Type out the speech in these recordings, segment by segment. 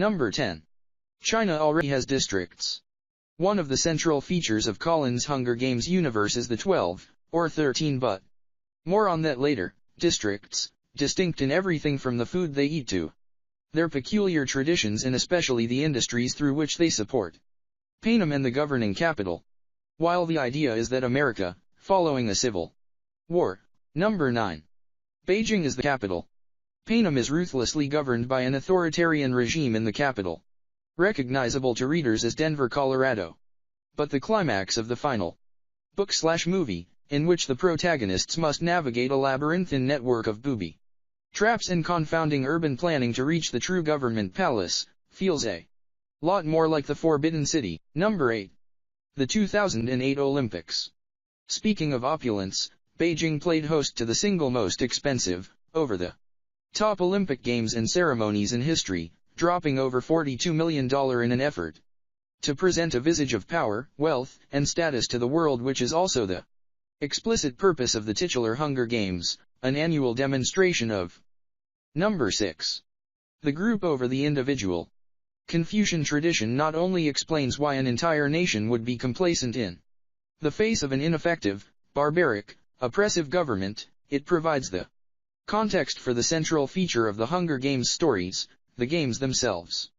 Number 10. China already has districts. One of the central features of Colin's Hunger Games universe is the 12, or 13 but. More on that later. Districts, distinct in everything from the food they eat to their peculiar traditions and especially the industries through which they support. Panem and the governing capital. While the idea is that America, following a civil war. Number 9. Beijing is the capital. Panem is ruthlessly governed by an authoritarian regime in the capital. Recognizable to readers as Denver, Colorado. But the climax of the final book/movie, in which the protagonists must navigate a labyrinthine network of booby traps and confounding urban planning to reach the true government palace, feels a lot more like the Forbidden City. Number 8. The 2008 Olympics. Speaking of opulence, Beijing played host to the single most expensive, over-the-top Olympic Games and ceremonies in history, dropping over $42 million in an effort to present a visage of power, wealth, and status to the world, which is also the explicit purpose of the titular Hunger Games, an annual demonstration of. Number 6. The group over the individual. Confucian tradition not only explains why an entire nation would be complacent in the face of an ineffective, barbaric, oppressive government, it provides the context for the central feature of the Hunger Games stories, the games themselves.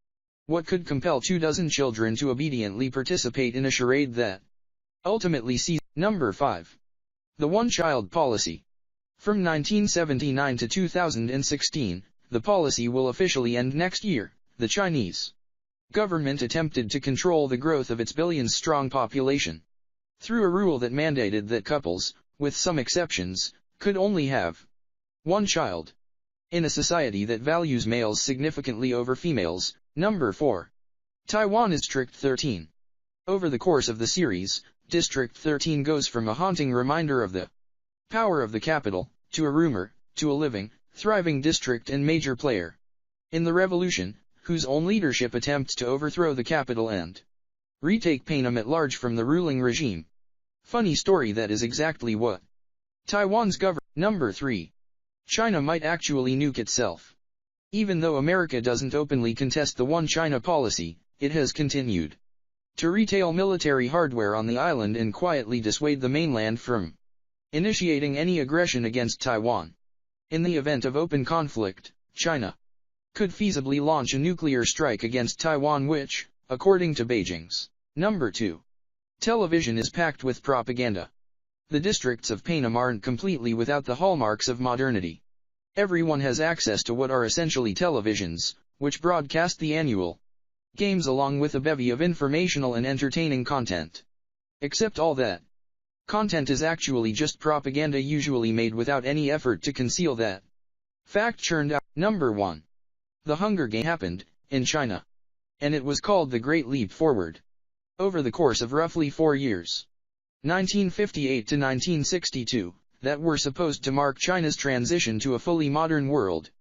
What could compel 24 children to obediently participate in a charade that ultimately sees. Number 5. The one-child policy. From 1979 to 2016, the policy will officially end next year. The Chinese government attempted to control the growth of its billions-strong population through a rule that mandated that couples, with some exceptions, could only have one child. In a society that values males significantly over females. Number 4. Taiwan is District 13. Over the course of the series, District 13 goes from a haunting reminder of the power of the capital, to a rumor, to a living, thriving district and major player in the revolution, whose own leadership attempts to overthrow the capital and retake Panem at large from the ruling regime. Funny story, that is exactly what Taiwan's government. Number 3. China might actually nuke itself. Even though America doesn't openly contest the One China policy, it has continued to retail military hardware on the island and quietly dissuade the mainland from initiating any aggression against Taiwan. In the event of open conflict, China could feasibly launch a nuclear strike against Taiwan, which, according to Beijing's Number 2. Television is packed with propaganda. The districts of Panem aren't completely without the hallmarks of modernity. Everyone has access to what are essentially televisions, which broadcast the annual games along with a bevy of informational and entertaining content. Except all that content is actually just propaganda, usually made without any effort to conceal that fact churned out. Number 1. The Hunger Games happened in China, and it was called the Great Leap Forward. Over the course of roughly 4 years, 1958 to 1962, that were supposed to mark China's transition to a fully modern world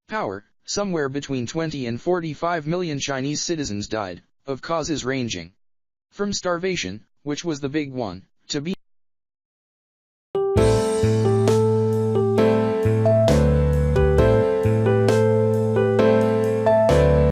power, somewhere between 20 and 45 million Chinese citizens died, of causes ranging from starvation, which was the big one,